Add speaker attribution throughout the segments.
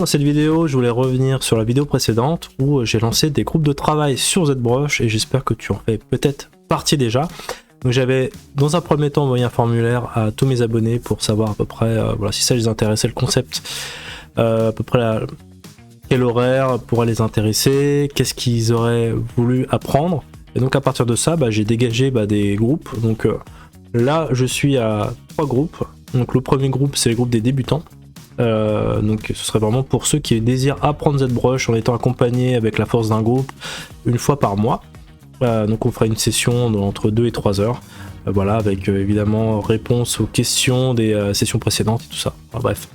Speaker 1: Dans cette vidéo, je voulais revenir sur la vidéo précédente où j'ai lancé des groupes de travail sur ZBrush et j'espère que tu en fais peut-être partie déjà. Donc j'avais dans un premier temps envoyé un formulaire à tous mes abonnés pour savoir à peu près voilà, si ça les intéressait le concept, à peu près quel horaire pourrait les intéresser, qu'est-ce qu'ils auraient voulu apprendre. Et donc à partir de ça, j'ai dégagé des groupes. Donc là, je suis à 3 groupes. Donc le premier groupe, c'est le groupe des débutants. Donc ce serait vraiment pour ceux qui désirent apprendre ZBrush en étant accompagnés avec la force d'un groupe une fois par mois. Donc on fera une session entre 2 et 3 heures. Voilà, avec évidemment réponse aux questions des sessions précédentes et tout ça. Enfin, bref.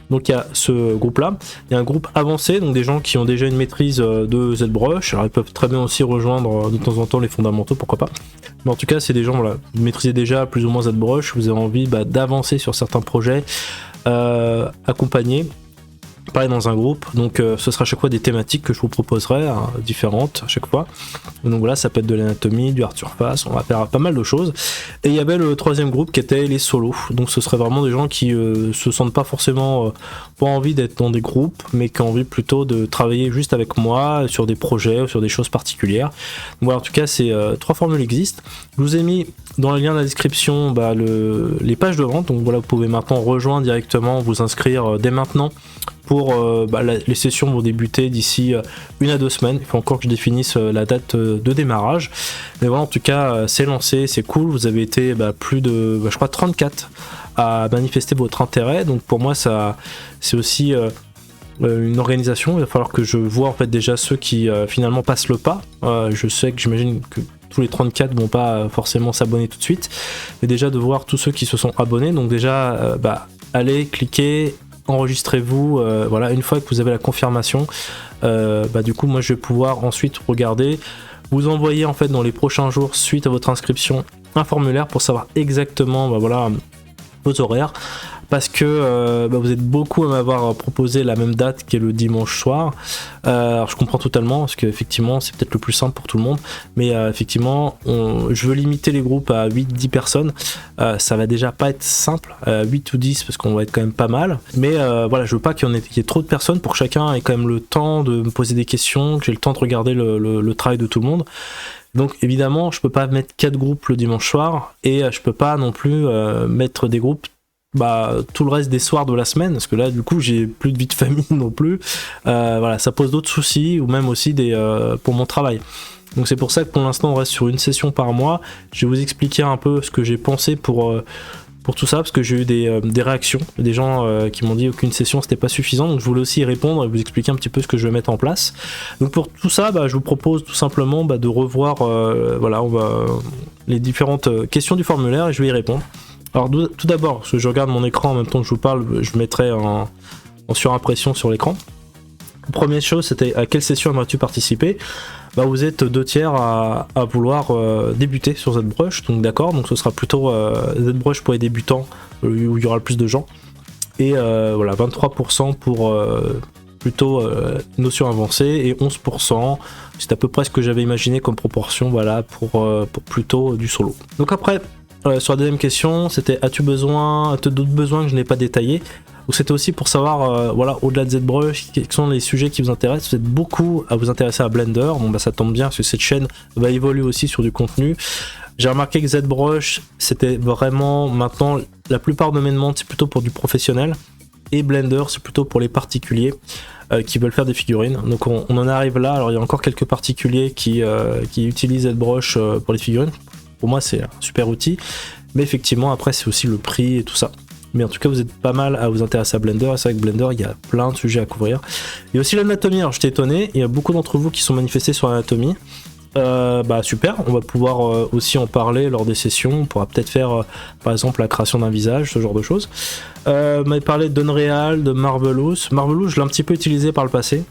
Speaker 1: Donc il y a ce groupe là, il y a un groupe avancé, donc des gens qui ont déjà une maîtrise de ZBrush. Alors ils peuvent très bien aussi rejoindre de temps en temps les fondamentaux, pourquoi pas. Mais en tout cas c'est des gens, voilà, vous maîtrisez déjà plus ou moins ZBrush, vous avez envie d'avancer sur certains projets, accompagner, pareil dans un groupe. Donc ce sera à chaque fois des thématiques que je vous proposerai, différentes à chaque fois. Donc voilà, ça peut être de l'anatomie, du hard surface, on va faire pas mal de choses. Et il y avait le troisième groupe qui était les solos. Donc ce serait vraiment des gens qui se sentent pas forcément pas envie d'être dans des groupes, mais qui ont envie plutôt de travailler juste avec moi sur des projets ou sur des choses particulières. Donc voilà, en tout cas ces 3 formules existent. Je vous ai mis dans le lien de la description les pages de vente. Donc voilà, vous pouvez maintenant rejoindre directement, vous inscrire dès maintenant pour les sessions vont débuter d'ici 1 à 2 semaines. Il faut encore que je définisse la date de démarrage. Mais voilà, en tout cas, c'est lancé, c'est cool. Vous avez été plus de, je crois, 34 à manifester votre intérêt. Donc pour moi, ça, c'est aussi une organisation. Il va falloir que je vois en fait déjà ceux qui finalement passent le pas. Je sais que j'imagine que tous les 34 vont pas forcément s'abonner tout de suite. Mais déjà de voir tous ceux qui se sont abonnés. Donc déjà, allez, cliquez, enregistrez-vous, voilà, une fois que vous avez la confirmation, du coup moi je vais pouvoir ensuite regarder, vous envoyer en fait dans les prochains jours suite à votre inscription un formulaire pour savoir exactement voilà, vos horaires, parce que vous êtes beaucoup à m'avoir proposé la même date qui est le dimanche soir. Alors je comprends totalement, parce qu'effectivement c'est peut-être le plus simple pour tout le monde, mais effectivement je veux limiter les groupes à 8-10 personnes. Ça va déjà pas être simple, 8 ou 10 parce qu'on va être quand même pas mal, mais voilà, je veux pas qu'il y ait trop de personnes pour que chacun ait quand même le temps de me poser des questions, que j'ai le temps de regarder le travail de tout le monde. Donc évidemment je peux pas mettre 4 groupes le dimanche soir, et je peux pas non plus mettre des groupes tout le reste des soirs de la semaine, parce que là du coup j'ai plus de vie de famille non plus. Voilà, ça pose d'autres soucis, ou même aussi pour mon travail. Donc c'est pour ça que pour l'instant on reste sur une session par mois. Je vais vous expliquer un peu ce que j'ai pensé pour tout ça, parce que j'ai eu des réactions, des gens qui m'ont dit qu'une session c'était pas suffisant, donc je voulais aussi y répondre et vous expliquer un petit peu ce que je vais mettre en place. Donc pour tout ça, je vous propose tout simplement de revoir voilà, les différentes questions du formulaire, et je vais y répondre. Alors tout d'abord, parce que je regarde mon écran en même temps que je vous parle, je mettrai en surimpression sur l'écran. Première chose, c'était à quelle session aimerais-tu participer ? Vous êtes 2 tiers à vouloir débuter sur ZBrush, donc d'accord, donc ce sera plutôt ZBrush pour les débutants, où il y aura le plus de gens. Et voilà, 23% pour plutôt notion avancée, et 11%, c'est à peu près ce que j'avais imaginé comme proportion, voilà, pour plutôt du solo. Donc après, sur la deuxième question, c'était as-tu d'autres besoins que je n'ai pas détaillés ? Ou c'était aussi pour savoir, voilà, au-delà de ZBrush, quels sont les sujets qui vous intéressent. Vous êtes beaucoup à vous intéresser à Blender, donc ça tombe bien parce que cette chaîne va évoluer aussi sur du contenu. J'ai remarqué que ZBrush, c'était vraiment maintenant, la plupart de mes demandes, c'est plutôt pour du professionnel, et Blender, c'est plutôt pour les particuliers qui veulent faire des figurines. Donc on en arrive là. Alors il y a encore quelques particuliers qui utilisent ZBrush pour les figurines. Pour moi, c'est un super outil, mais effectivement, après, c'est aussi le prix et tout ça. Mais en tout cas, vous êtes pas mal à vous intéresser à Blender, et c'est vrai que Blender, il y a plein de sujets à couvrir. Il y a aussi l'anatomie, alors j'étais étonné, il y a beaucoup d'entre vous qui sont manifestés sur l'anatomie. Super, on va pouvoir aussi en parler lors des sessions. On pourra peut-être faire, par exemple, la création d'un visage, ce genre de choses. On m'avait parlé d'Unreal, de Marvelous. Marvelous, je l'ai un petit peu utilisé par le passé.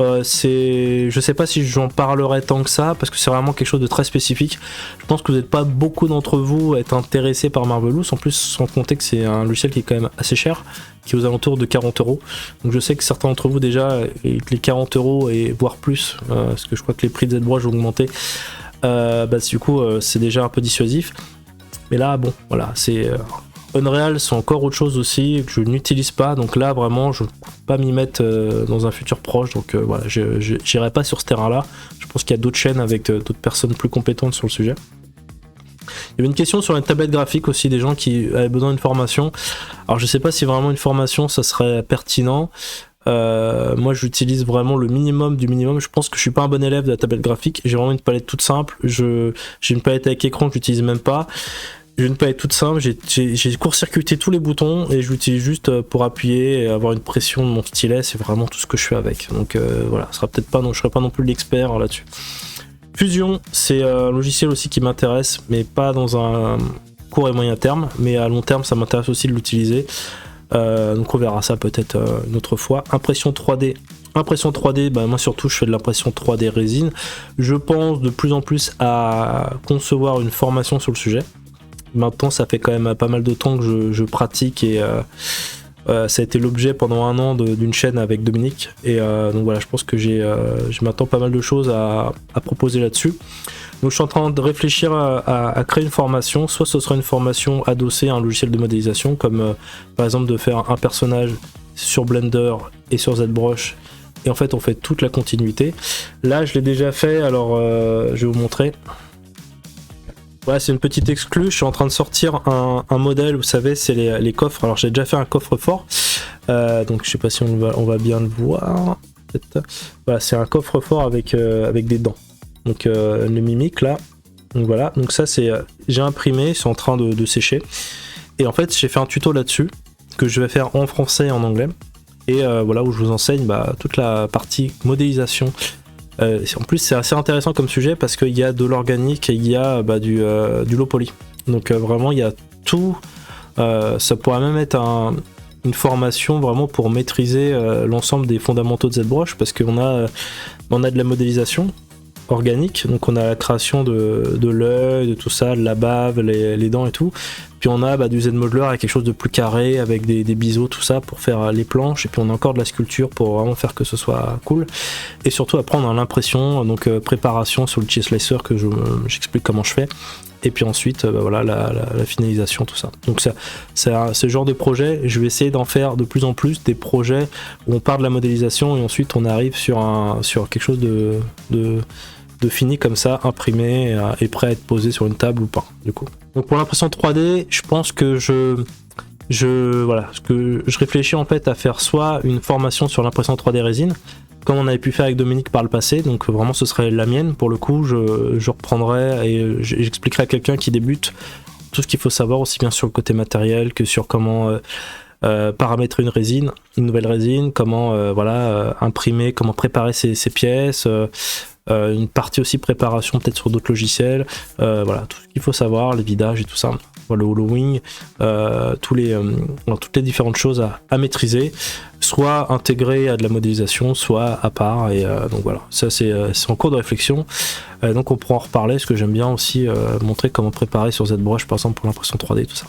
Speaker 1: Je sais pas si j'en parlerai tant que ça, parce que c'est vraiment quelque chose de très spécifique. Je pense que vous n'êtes pas beaucoup d'entre vous à être intéressés par Marvelous, en plus sans compter que c'est un logiciel qui est quand même assez cher, qui est aux alentours de 40 €. Donc je sais que certains d'entre vous déjà, les 40 € et voire plus, parce que je crois que les prix de ZBrush ont augmenté, du coup c'est déjà un peu dissuasif. Mais là bon, voilà, c'est Unreal, c'est encore autre chose aussi que je n'utilise pas, donc là vraiment je ne peux pas m'y mettre dans un futur proche, donc voilà, j'irai pas sur ce terrain-là. Je pense qu'il y a d'autres chaînes avec d'autres personnes plus compétentes sur le sujet. Il y avait une question sur une tablette graphique aussi, des gens qui avaient besoin d'une formation. Alors je sais pas si vraiment une formation ça serait pertinent. Moi j'utilise vraiment le minimum du minimum. Je pense que je suis pas un bon élève de la tablette graphique. J'ai vraiment une palette toute simple. J'ai une palette avec écran que j'utilise même pas. J'ai une palette toute simple. J'ai court-circuité tous les boutons et je l'utilise juste pour appuyer et avoir une pression de mon stylet. C'est vraiment tout ce que je fais avec. Donc voilà, ce sera peut-être pas, je serai pas non plus l'expert là-dessus. Fusion, c'est un logiciel aussi qui m'intéresse, mais pas dans un court et moyen terme, mais à long terme ça m'intéresse aussi de l'utiliser. Donc on verra ça peut-être une autre fois. Impression 3D. Impression 3D, bah moi surtout je fais de l'impression 3D résine. Je pense de plus en plus à concevoir une formation sur le sujet. Maintenant ça fait quand même pas mal de temps que je pratique et ça a été l'objet pendant un an d'une chaîne avec Dominique. Et donc voilà, je pense que j'ai maintenant pas mal de choses à proposer là-dessus. Donc je suis en train de réfléchir à créer une formation, soit ce sera une formation adossée à un logiciel de modélisation, comme par exemple de faire un personnage sur Blender et sur ZBrush, et en fait on fait toute la continuité. Là je l'ai déjà fait, alors je vais vous montrer. Voilà, c'est une petite exclue, je suis en train de sortir un modèle, vous savez, c'est les coffres. Alors j'ai déjà fait un coffre-fort, donc je sais pas si on va bien le voir. Voilà, c'est un coffre-fort avec des dents. Donc le mimique là, donc voilà, donc ça c'est j'ai imprimé, c'est en train de sécher, et en fait j'ai fait un tuto là-dessus que je vais faire en français et en anglais, et voilà, où je vous enseigne toute la partie modélisation. En plus c'est assez intéressant comme sujet parce qu'il y a de l'organique et il y a du low poly, donc vraiment il y a tout. Ça pourrait même être une formation vraiment pour maîtriser l'ensemble des fondamentaux de ZBrush, parce qu'on a de la modélisation organique, donc on a la création de l'œil, de tout ça, de la bave, les dents et tout, puis on a du Z-modeler avec quelque chose de plus carré, avec des biseaux, tout ça pour faire les planches, et puis on a encore de la sculpture pour vraiment faire que ce soit cool, et surtout apprendre à l'impression, donc préparation sur le cheese slicer que j'explique comment je fais, et puis ensuite voilà la finalisation, tout ça. Donc c'est ce genre de projet, je vais essayer d'en faire de plus en plus des projets où on part de la modélisation et ensuite on arrive sur quelque chose de fini comme ça, imprimé et prêt à être posé sur une table ou pas, du coup. Donc pour l'impression 3D, je pense que je réfléchis en fait à faire soit une formation sur l'impression 3D résine, comme on avait pu faire avec Dominique par le passé, donc vraiment ce serait la mienne pour le coup. Je reprendrai et j'expliquerai à quelqu'un qui débute tout ce qu'il faut savoir, aussi bien sur le côté matériel que sur comment paramétrer une nouvelle résine, comment imprimer, comment préparer ces pièces, une partie aussi préparation peut-être sur d'autres logiciels, voilà, tout ce qu'il faut savoir, les vidages et tout ça, le hollowing, toutes les différentes choses à maîtriser, soit intégrées à de la modélisation, soit à part, et donc voilà, ça c'est en cours de réflexion, donc on pourra en reparler, parce que j'aime bien aussi montrer comment préparer sur ZBrush par exemple pour l'impression 3D, tout ça.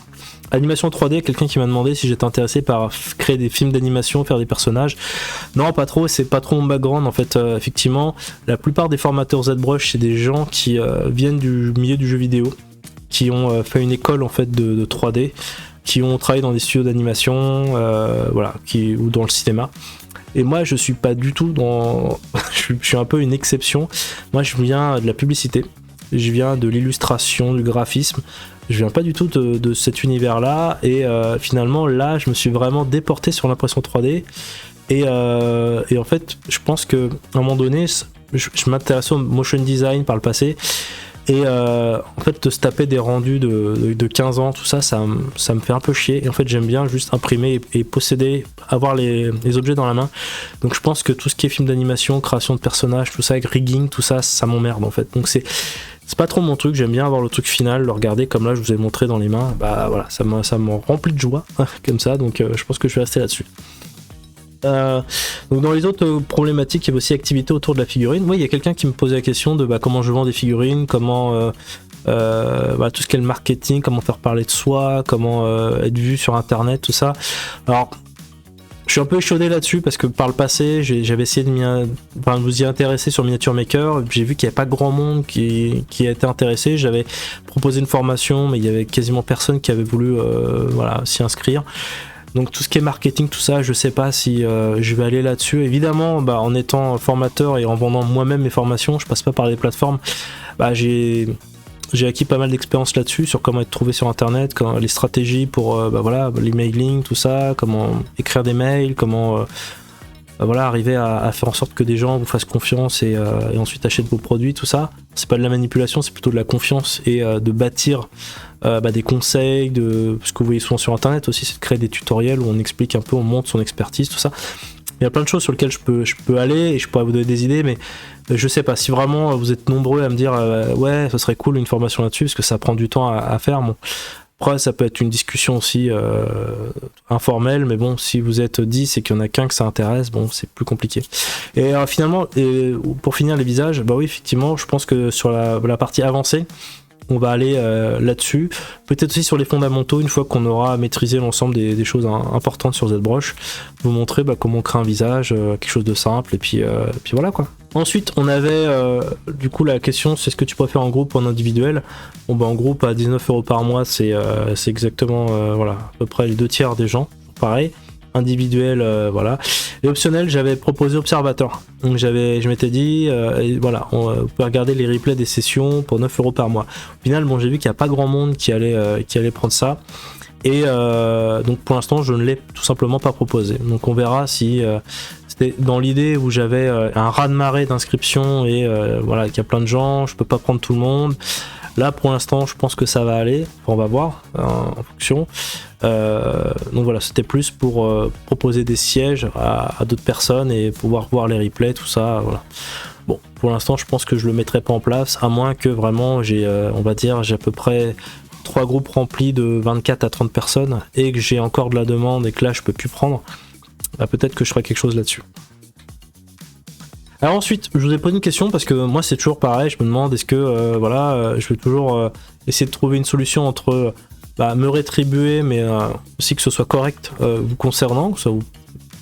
Speaker 1: Animation 3D, quelqu'un qui m'a demandé si j'étais intéressé par créer des films d'animation, faire des personnages. Non, pas trop, c'est pas trop mon background en fait. Effectivement, la plupart des formateurs ZBrush, c'est des gens qui viennent du milieu du jeu vidéo, qui ont fait une école en fait de 3D, qui ont travaillé dans des studios d'animation, ou dans le cinéma. Et moi, je suis pas du tout dans. Je suis un peu une exception. Moi, je viens de la publicité, je viens de l'illustration, du graphisme. Je viens pas du tout de cet univers-là, et finalement là je me suis vraiment déporté sur l'impression 3D, et en fait je pense que à un moment donné je m'intéressais au motion design par le passé, et en fait de se taper des rendus de 15 ans, tout ça me fait un peu chier, et en fait j'aime bien juste imprimer et posséder, avoir les objets dans la main. Donc je pense que tout ce qui est film d'animation, création de personnages, tout ça avec rigging, tout ça m'emmerde en fait. Donc c'est pas trop mon truc, j'aime bien avoir le truc final, le regarder comme là je vous ai montré dans les mains, voilà, ça me remplit de joie comme ça, donc je pense que je vais rester là-dessus. Donc dans les autres problématiques, il y a aussi activité autour de la figurine. Oui, il y a quelqu'un qui me posait la question de comment je vends des figurines, comment tout ce qui est le marketing, comment faire parler de soi, comment être vu sur internet, tout ça. Alors Je suis un peu échaudé là-dessus parce que par le passé, j'avais essayé de vous y intéresser sur Miniature Maker. J'ai vu qu'il n'y avait pas grand monde qui a été intéressé. J'avais proposé une formation, mais il y avait quasiment personne qui avait voulu s'y inscrire. Donc tout ce qui est marketing, tout ça, je sais pas si je vais aller là-dessus. Évidemment, en étant formateur et en vendant moi-même mes formations, je passe pas par les plateformes. J'ai acquis pas mal d'expérience là-dessus, sur comment être trouvé sur internet, les stratégies pour l'emailing, tout ça, comment écrire des mails, comment arriver à faire en sorte que des gens vous fassent confiance et ensuite achètent vos produits, tout ça. C'est pas de la manipulation, c'est plutôt de la confiance et de bâtir des conseils, ce que vous voyez souvent sur internet aussi, c'est de créer des tutoriels où on explique un peu, on montre son expertise, tout ça. Il y a plein de choses sur lesquelles je peux aller et je pourrais vous donner des idées, mais je sais pas si vraiment vous êtes nombreux à me dire ouais, ce serait cool une formation là-dessus, parce que ça prend du temps à faire. Bon. Après, ça peut être une discussion aussi informelle, mais bon, si vous êtes 10 et qu'il y en a qu'un que ça intéresse, bon, c'est plus compliqué. Et finalement, pour finir les visages, oui, effectivement, je pense que sur la partie avancée, on va aller là-dessus, peut-être aussi sur les fondamentaux, une fois qu'on aura maîtrisé l'ensemble des choses importantes sur ZBrush, vous montrer comment on crée un visage, quelque chose de simple, et puis voilà quoi. Ensuite on avait du coup la question, c'est ce que tu préfères en groupe ou en individuel. Bon en groupe à 19€ par mois, c'est exactement à peu près les 2/3 des gens, pareil. Individuel, voilà. Et optionnel, j'avais proposé observateur. Donc je m'étais dit, on peut regarder les replays des sessions pour 9€ par mois. Au final, j'ai vu qu'il n'y a pas grand monde qui allait prendre ça. Et donc pour l'instant, je ne l'ai tout simplement pas proposé. Donc on verra si c'était dans l'idée où j'avais un raz-de-marée d'inscriptions et qu'il y a plein de gens, je peux pas prendre tout le monde. Là pour l'instant je pense que ça va aller, on va voir en fonction. Donc voilà, c'était plus pour proposer des sièges à d'autres personnes et pouvoir voir les replays, tout ça. Voilà. Bon, pour l'instant je pense que je le mettrai pas en place, à moins que vraiment j'ai à peu près 3 groupes remplis de 24 à 30 personnes et que j'ai encore de la demande et que là je peux plus prendre. Peut-être que je ferai quelque chose là-dessus. Alors ensuite, je vous ai posé une question parce que moi c'est toujours pareil, je me demande est-ce que je vais toujours essayer de trouver une solution entre me rétribuer mais aussi que ce soit correct vous concernant, que ce soit vous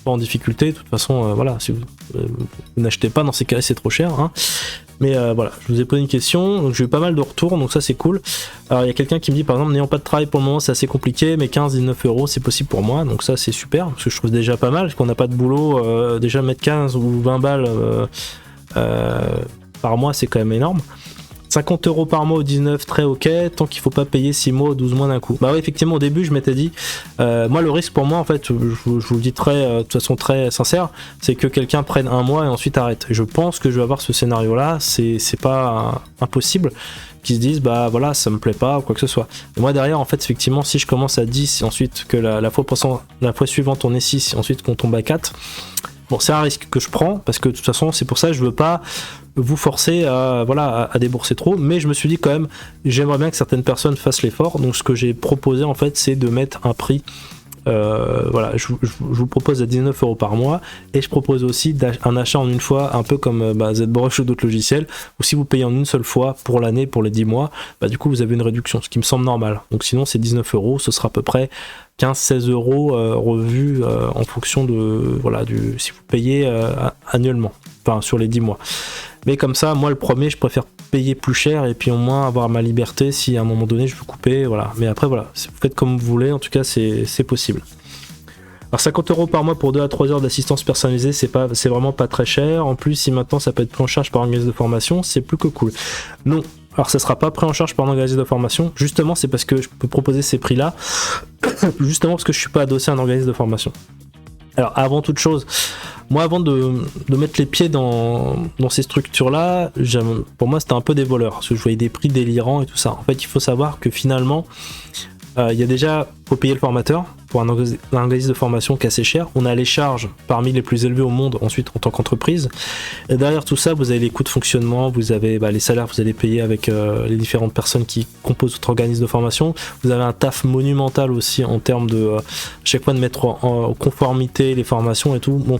Speaker 1: pas en difficulté, de toute façon si vous n'achetez pas, dans ces cas-là c'est trop cher hein. Mais je vous ai posé une question, donc j'ai eu pas mal de retours, donc ça c'est cool. Alors il y a quelqu'un qui me dit par exemple, n'ayant pas de travail pour le moment c'est assez compliqué, mais 15-19€ c'est possible pour moi, donc ça c'est super, parce que je trouve déjà pas mal, parce qu'on n'a pas de boulot, déjà mettre 15 ou 20 balles par mois c'est quand même énorme. 50€ par mois ou 19, très ok, tant qu'il faut pas payer 6 mois ou 12 mois d'un coup. Oui, effectivement, au début, je m'étais dit, moi, le risque pour moi, en fait, je vous le dis de façon très sincère, c'est que quelqu'un prenne un mois et ensuite arrête. Et je pense que je vais avoir ce scénario-là, c'est pas impossible, qu'ils se disent, ça me plaît pas, ou quoi que ce soit. Et moi, derrière, en fait, effectivement, si je commence à 10, et ensuite que la fois suivante, on est 6, et ensuite qu'on tombe à 4, bon, c'est un risque que je prends, parce que de toute façon, c'est pour ça que je veux pas vous forcer à débourser trop, mais je me suis dit quand même, j'aimerais bien que certaines personnes fassent l'effort, donc ce que j'ai proposé en fait, c'est de mettre un prix, je vous propose à 19€ par mois, et je propose aussi un achat en une fois, un peu comme ZBrush ou d'autres logiciels, ou si vous payez en une seule fois pour l'année, pour les 10 mois, du coup vous avez une réduction, ce qui me semble normal, donc sinon c'est 19€, ce sera à peu près 15-16€ revus en fonction de si vous payez annuellement, enfin sur les 10 mois. Mais comme ça, moi le premier, je préfère payer plus cher et puis au moins avoir ma liberté si à un moment donné je veux couper, voilà. Mais après voilà, vous faites comme vous voulez, en tout cas c'est possible. Alors 50€ par mois pour 2 à 3 heures d'assistance personnalisée, c'est vraiment pas très cher. En plus, si maintenant ça peut être pris en charge par un organisme de formation, c'est plus que cool. Non, alors ça sera pas pris en charge par un organisme de formation, justement c'est parce que je peux proposer ces prix là, justement parce que je suis pas adossé à un organisme de formation. Alors avant toute chose, moi avant de mettre les pieds dans ces structures là, pour moi c'était un peu des voleurs, parce que je voyais des prix délirants et tout ça. En fait il faut savoir que finalement il y a déjà, faut payer le formateur pour un organisme de formation qui est assez cher. On a les charges parmi les plus élevées au monde ensuite en tant qu'entreprise. Et derrière tout ça, vous avez les coûts de fonctionnement, vous avez les salaires que vous allez payer avec les différentes personnes qui composent votre organisme de formation. Vous avez un taf monumental aussi en termes de chaque fois de mettre en conformité les formations et tout. Bon.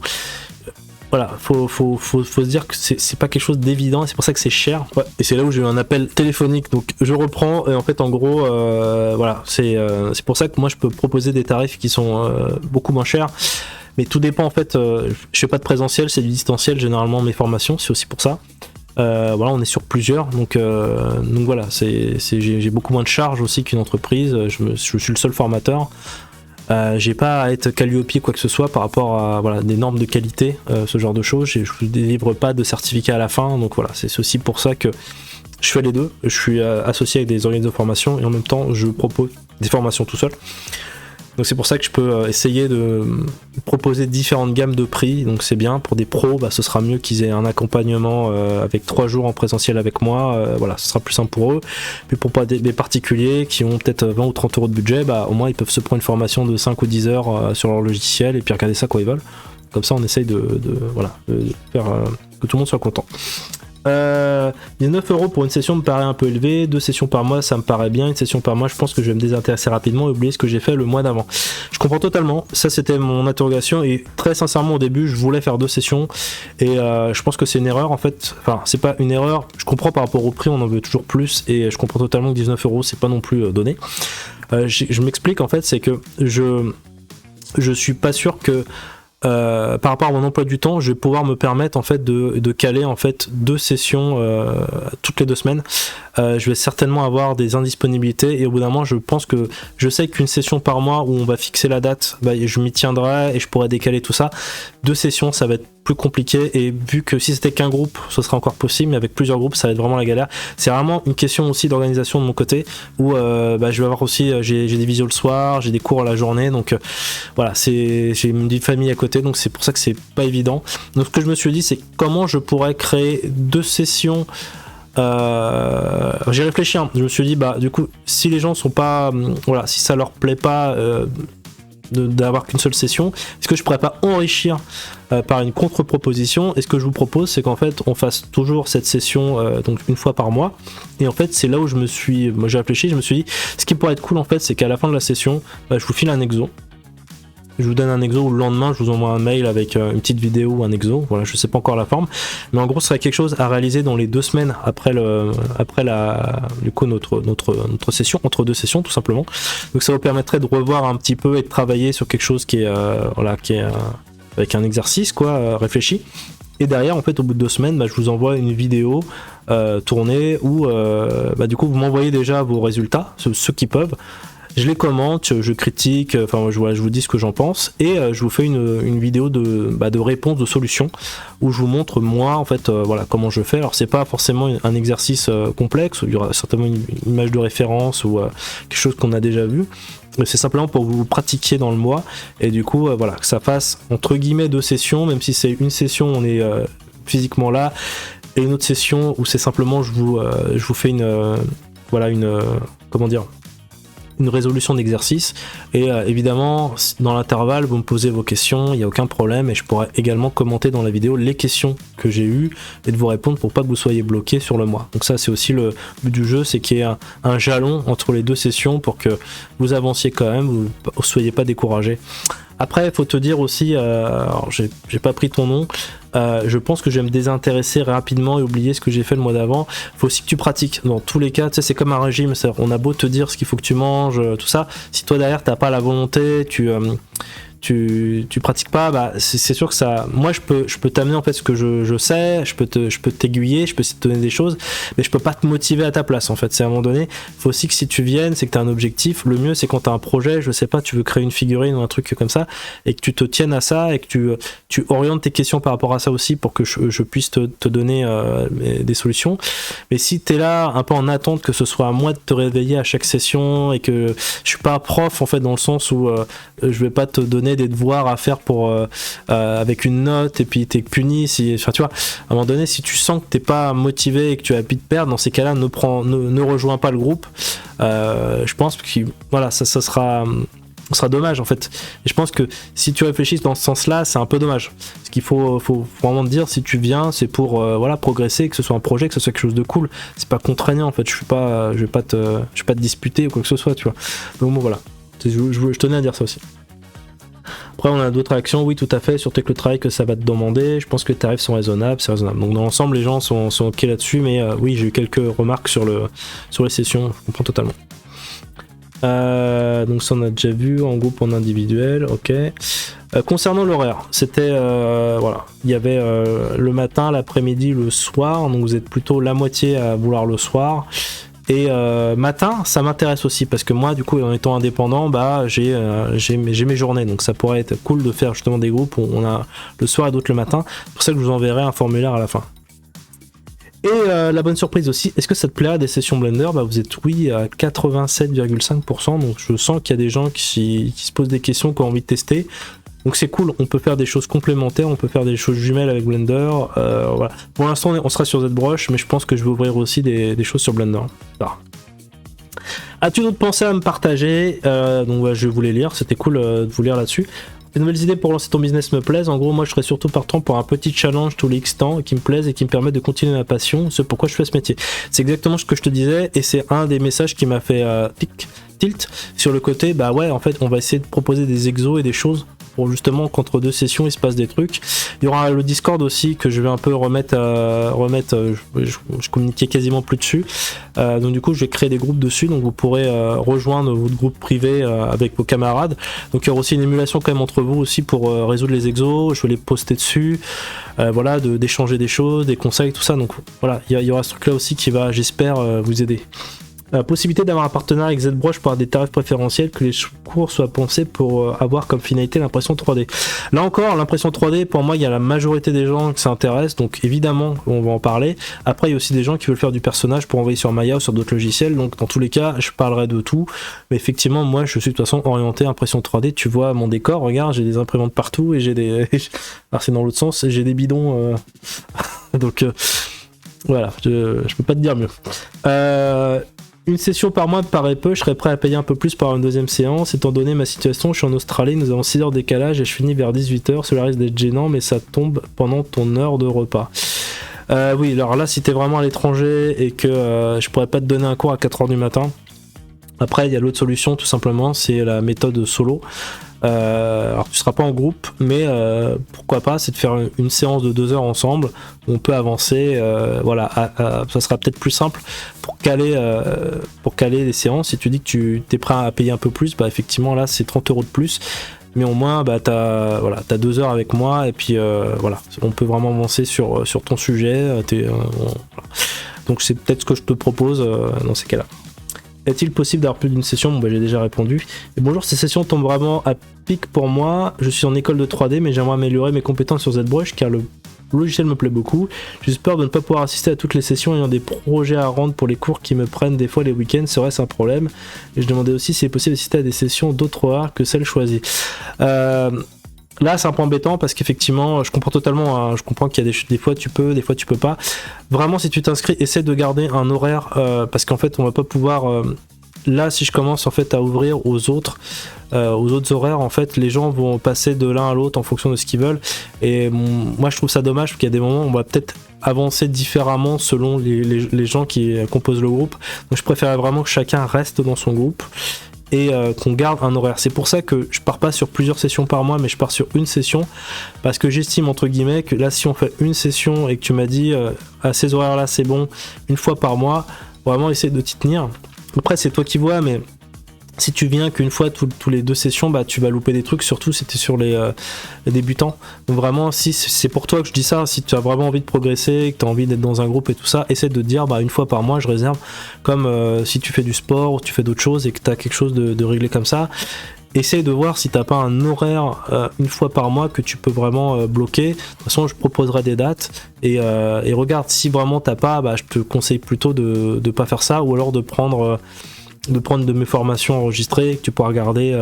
Speaker 1: Voilà, faut se dire que c'est pas quelque chose d'évident, c'est pour ça que c'est cher. Ouais, et c'est là où j'ai eu un appel téléphonique, donc je reprends, et en fait en gros, c'est pour ça que moi je peux proposer des tarifs qui sont beaucoup moins chers. Mais tout dépend en fait, je fais pas de présentiel, c'est du distanciel généralement mes formations, c'est aussi pour ça. Voilà, on est sur plusieurs, donc voilà, j'ai beaucoup moins de charges aussi qu'une entreprise, je suis le seul formateur. J'ai pas à être Calliope quoi que ce soit par rapport à voilà, des normes de qualité, ce genre de choses. Je ne délivre pas de certificat à la fin, donc voilà, c'est aussi pour ça que je fais les deux. Je suis associé avec des organismes de formation et en même temps je propose des formations tout seul. Donc c'est pour ça que je peux essayer de proposer différentes gammes de prix, donc c'est bien. Pour des pros, ce sera mieux qu'ils aient un accompagnement avec 3 jours en présentiel avec moi, voilà, ce sera plus simple pour eux. Puis pour pas des particuliers qui ont peut-être 20 ou 30 euros de budget, au moins ils peuvent se prendre une formation de 5 ou 10 heures sur leur logiciel et puis regarder ça quand ils veulent. Comme ça on essaye de faire que tout le monde soit content. 19 € pour une session me paraît un peu élevé, 2 sessions par mois ça me paraît bien, une session par mois je pense que je vais me désintéresser rapidement et oublier ce que j'ai fait le mois d'avant. Je comprends totalement, ça c'était mon interrogation et très sincèrement au début je voulais faire 2 sessions et je pense que c'est une erreur en fait, enfin c'est pas une erreur, je comprends par rapport au prix on en veut toujours plus et je comprends totalement que 19 € c'est pas non plus donné. Je m'explique en fait, c'est que je suis pas sûr que par rapport à mon emploi du temps, je vais pouvoir me permettre en fait de caler en fait 2 sessions toutes les 2 semaines. Je vais certainement avoir des indisponibilités et au bout d'un moment, je pense que je sais qu'une session par mois où on va fixer la date, je m'y tiendrai et je pourrai décaler tout ça. 2 sessions, ça va être plus compliqué et vu que si c'était qu'un groupe, ce serait encore possible, mais avec plusieurs groupes, ça va être vraiment la galère. C'est vraiment une question aussi d'organisation de mon côté où je vais avoir aussi, j'ai des visios le soir, j'ai des cours la journée, donc voilà, j'ai une vie de famille à côté, donc c'est pour ça que c'est pas évident. Donc ce que je me suis dit, c'est comment je pourrais créer 2 sessions. J'ai réfléchi, hein. Je me suis dit du coup si les gens sont pas voilà, si ça leur plaît pas d'avoir qu'une seule session, est-ce que je pourrais pas enrichir par une contre-proposition? Et ce que je vous propose, c'est qu'en fait on fasse toujours cette session donc une fois par mois, et en fait c'est là où j'ai réfléchi, je me suis dit ce qui pourrait être cool en fait, c'est qu'à la fin de la session je vous file un exo. Je vous donne un exo, ou le lendemain je vous envoie un mail avec une petite vidéo ou un exo, voilà, je sais pas encore la forme, mais en gros ce serait quelque chose à réaliser dans les 2 semaines après notre session, entre 2 sessions tout simplement. Donc ça vous permettrait de revoir un petit peu et de travailler sur quelque chose qui est avec un exercice réfléchi. Et derrière en fait au bout de 2 semaines je vous envoie une vidéo tournée où du coup vous m'envoyez déjà vos résultats, ceux qui peuvent. Je les commente, je critique, je vous dis ce que j'en pense et je vous fais une vidéo de réponse, de solution où je vous montre moi en fait comment je fais. Alors c'est pas forcément un exercice complexe, il y aura certainement une image de référence ou quelque chose qu'on a déjà vu. C'est simplement pour vous pratiquer dans le mois et du coup que ça fasse entre guillemets 2 sessions, même si c'est une session on est physiquement là et une autre session où c'est simplement je vous fais une résolution d'exercice et évidemment dans l'intervalle vous me posez vos questions, il n'y a aucun problème et je pourrai également commenter dans la vidéo les questions que j'ai eues et de vous répondre pour pas que vous soyez bloqué sur le mois. Donc ça c'est aussi le but du jeu, c'est qu'il y ait un jalon entre les 2 sessions pour que vous avanciez quand même, vous ne soyez pas découragé. Après il faut te dire aussi, alors j'ai pas pris ton nom, je pense que je vais me désintéresser rapidement et oublier ce que j'ai fait le mois d'avant. Il faut aussi que tu pratiques. Dans tous les cas, tu sais, c'est comme un régime. On a beau te dire ce qu'il faut que tu manges, tout ça. Si toi derrière t'as pas la volonté, tu pratiques pas, c'est sûr que ça. Moi, je peux t'amener en fait ce que je sais. Je peux t'aiguiller. Je peux te donner des choses, mais je peux pas te motiver à ta place. En fait, c'est à un moment donné. Il faut aussi que si tu viennes, c'est que t'as un objectif. Le mieux, c'est quand t'as un projet. Je sais pas, tu veux créer une figurine ou un truc comme ça, et que tu te tiennes à ça et que tu orientes tes questions par rapport à ça aussi pour que je puisse te donner des solutions. Mais si t'es là un peu en attente que ce soit à moi de te réveiller à chaque session et que je suis pas prof en fait dans le sens où je vais pas te donner des devoirs à faire avec une note et puis t'es puni tu vois, à un moment donné si tu sens que t'es pas motivé et que tu as envie de perdre, dans ces cas là ne rejoins pas le groupe. Je pense que ça sera dommage en fait, et je pense que si tu réfléchis dans ce sens là c'est un peu dommage. Ce qu'il faut vraiment te dire, si tu viens c'est pour progresser, que ce soit un projet, que ce soit quelque chose de cool, c'est pas contraignant en fait. Je vais pas te disputer ou quoi que ce soit, tu vois. Donc bon voilà, je tenais à dire ça aussi. Après on a d'autres actions, oui tout à fait, surtout avec le travail que ça va te demander, je pense que les tarifs sont raisonnables, c'est raisonnable. Donc dans l'ensemble les gens sont ok là-dessus, mais oui j'ai eu quelques remarques sur les sessions, je comprends totalement. Donc ça on a déjà vu en groupe, en individuel, ok. Concernant l'horaire, c'était voilà, il y avait le matin, l'après-midi, le soir, donc vous êtes plutôt la moitié à vouloir le soir. Et matin, ça m'intéresse aussi parce que moi, du coup, en étant indépendant, bah j'ai mes journées, donc ça pourrait être cool de faire justement des groupes où on a le soir et d'autres le matin. C'est pour ça que je vous enverrai un formulaire à la fin. Et la bonne surprise aussi, est-ce que ça te plairait des sessions Blender? Bah vous êtes oui à 87,5%, donc je sens qu'il y a des gens qui se posent des questions, qui ont envie de tester. Donc c'est cool, on peut faire des choses complémentaires, on peut faire des choses jumelles avec Blender. Voilà. Pour l'instant on sera sur ZBrush, mais je pense que je vais ouvrir aussi des choses sur Blender. Alors. As-tu d'autres pensées à me partager? Donc ouais, je vais vous les lire, c'était cool de vous lire là-dessus. Les nouvelles idées pour lancer ton business me plaisent. En gros, moi je serais surtout partant pour un petit challenge tous les X temps qui me plaise et qui me permet de continuer ma passion, ce pourquoi je fais ce métier. C'est exactement ce que je te disais et c'est un des messages qui m'a fait tilt sur le côté, bah ouais, en fait, on va essayer de proposer des exos et des choses pour justement qu'entre deux sessions il se passe des trucs. Il y aura le Discord aussi que je vais un peu remettre, je communiquais quasiment plus dessus, donc du coup je vais créer des groupes dessus, donc vous pourrez rejoindre votre groupe privé avec vos camarades. Donc il y aura aussi une émulation quand même entre vous aussi pour résoudre les exos, je vais les poster dessus, voilà, d'échanger des choses, des conseils, tout ça. Donc voilà, il y aura ce truc là aussi qui va, j'espère, vous aider. Possibilité d'avoir un partenaire avec ZBrush pour avoir des tarifs préférentiels, que les cours soient pensés pour avoir comme finalité l'impression 3D. Là encore, l'impression 3D, pour moi, il y a la majorité des gens qui s'intéressent, donc évidemment, on va en parler. Après, il y a aussi des gens qui veulent faire du personnage pour envoyer sur Maya ou sur d'autres logiciels, donc dans tous les cas, je parlerai de tout. Mais effectivement, moi, je suis de toute façon orienté impression 3D. Tu vois mon décor, regarde, j'ai des imprimantes partout et j'ai des... Alors c'est dans l'autre sens, j'ai des bidons... Donc voilà, je peux pas te dire mieux. Une session par mois me paraît peu, je serais prêt à payer un peu plus par une deuxième séance. Étant donné ma situation, je suis en Australie, nous avons 6 heures de décalage et je finis vers 18h. Cela risque d'être gênant, mais ça tombe pendant ton heure de repas. Oui, alors là, si t'es vraiment à l'étranger et que je pourrais pas te donner un cours à 4h du matin. Après, il y a l'autre solution, tout simplement, c'est la méthode solo. Alors tu seras pas en groupe, mais pourquoi pas, c'est de faire une séance de 2 heures ensemble où on peut avancer, voilà, ça sera peut-être plus simple pour caler les séances. Si tu dis que tu es prêt à payer un peu plus, bah effectivement là c'est 30 € de plus, mais au moins bah t'as 2 heures avec moi et puis voilà, on peut vraiment avancer sur ton sujet, voilà. Donc c'est peut-être ce que je te propose dans ces cas-là. Est-il possible d'avoir plus d'une session? Bon bah j'ai déjà répondu. Et bonjour, ces sessions tombent vraiment à pic pour moi. Je suis en école de 3D mais j'aimerais améliorer mes compétences sur ZBrush car le logiciel me plaît beaucoup. J'ai juste peur de ne pas pouvoir assister à toutes les sessions ayant des projets à rendre pour les cours qui me prennent des fois les week-ends. Serait-ce un problème? Et je demandais aussi s'il est possible d'assister à des sessions d'autres horaires que celles choisies. Là c'est un peu embêtant parce qu'effectivement je comprends totalement, hein, je comprends qu'il y a des fois tu peux, des fois tu peux pas. Vraiment si tu t'inscris, essaie de garder un horaire parce qu'en fait on va pas pouvoir... Là si je commence en fait à ouvrir aux autres horaires, en fait les gens vont passer de l'un à l'autre en fonction de ce qu'ils veulent. Et moi je trouve ça dommage parce qu'il y a des moments où on va peut-être avancer différemment selon les gens qui composent le groupe. Donc je préférerais vraiment que chacun reste dans son groupe et qu'on garde un horaire. C'est pour ça que je pars pas sur plusieurs sessions par mois, mais je pars sur une session, parce que j'estime entre guillemets que là si on fait une session et que tu m'as dit à ces horaires là c'est bon, une fois par mois, vraiment essayer de t'y tenir. Après c'est toi qui vois, mais si tu viens qu'une fois tous les 2 sessions, bah tu vas louper des trucs, surtout si t'es sur les débutants. Donc vraiment, si c'est pour toi que je dis ça, si tu as vraiment envie de progresser, que tu as envie d'être dans un groupe et tout ça, essaie de te dire bah une fois par mois je réserve, comme si tu fais du sport ou tu fais d'autres choses et que tu as quelque chose de réglé comme ça. Essaye de voir si t'as pas un horaire une fois par mois que tu peux vraiment bloquer. De toute façon je proposerai des dates et regarde, si vraiment t'as pas, bah je te conseille plutôt de pas faire ça, ou alors de prendre de mes formations enregistrées que tu pourras regarder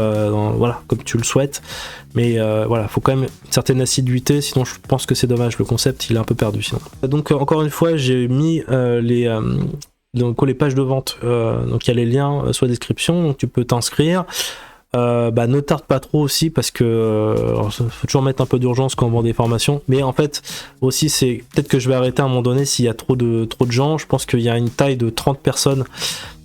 Speaker 1: voilà, comme tu le souhaites. Mais voilà, faut quand même une certaine assiduité, sinon je pense que c'est dommage, le concept il est un peu perdu sinon. Donc encore une fois j'ai mis donc les pages de vente, donc il y a les liens soit description, donc tu peux t'inscrire. Ne tarde pas trop aussi parce que faut toujours mettre un peu d'urgence quand on vend des formations, mais en fait aussi c'est peut-être que je vais arrêter à un moment donné s'il y a trop de gens. Je pense qu'il y a une taille de 30 personnes,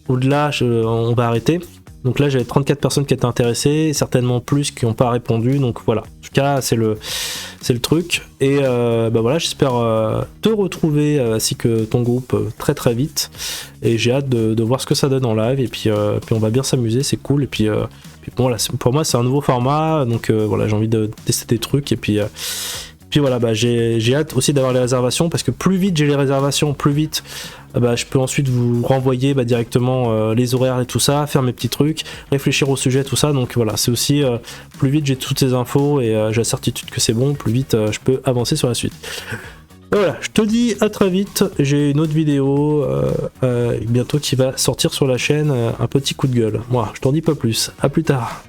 Speaker 1: au-delà on va arrêter. Donc là j'avais 34 personnes qui étaient intéressées, certainement plus qui n'ont pas répondu, donc voilà, je cas, c'est le truc. Et bah voilà, j'espère te retrouver ainsi que ton groupe très très vite. Et j'ai hâte de voir ce que ça donne en live. Et puis on va bien s'amuser, c'est cool. Et puis bon, là, pour moi, c'est un nouveau format. Donc voilà, j'ai envie de tester des trucs. Et puis voilà, bah, j'ai hâte aussi d'avoir les réservations, parce que plus vite j'ai les réservations, plus vite bah, je peux ensuite vous renvoyer bah, directement les horaires et tout ça, faire mes petits trucs, réfléchir au sujet, tout ça. Donc voilà, c'est aussi plus vite j'ai toutes ces infos et j'ai la certitude que c'est bon, plus vite je peux avancer sur la suite. Voilà, je te dis à très vite. J'ai une autre vidéo bientôt qui va sortir sur la chaîne, un petit coup de gueule. Moi, je t'en dis pas plus. À plus tard.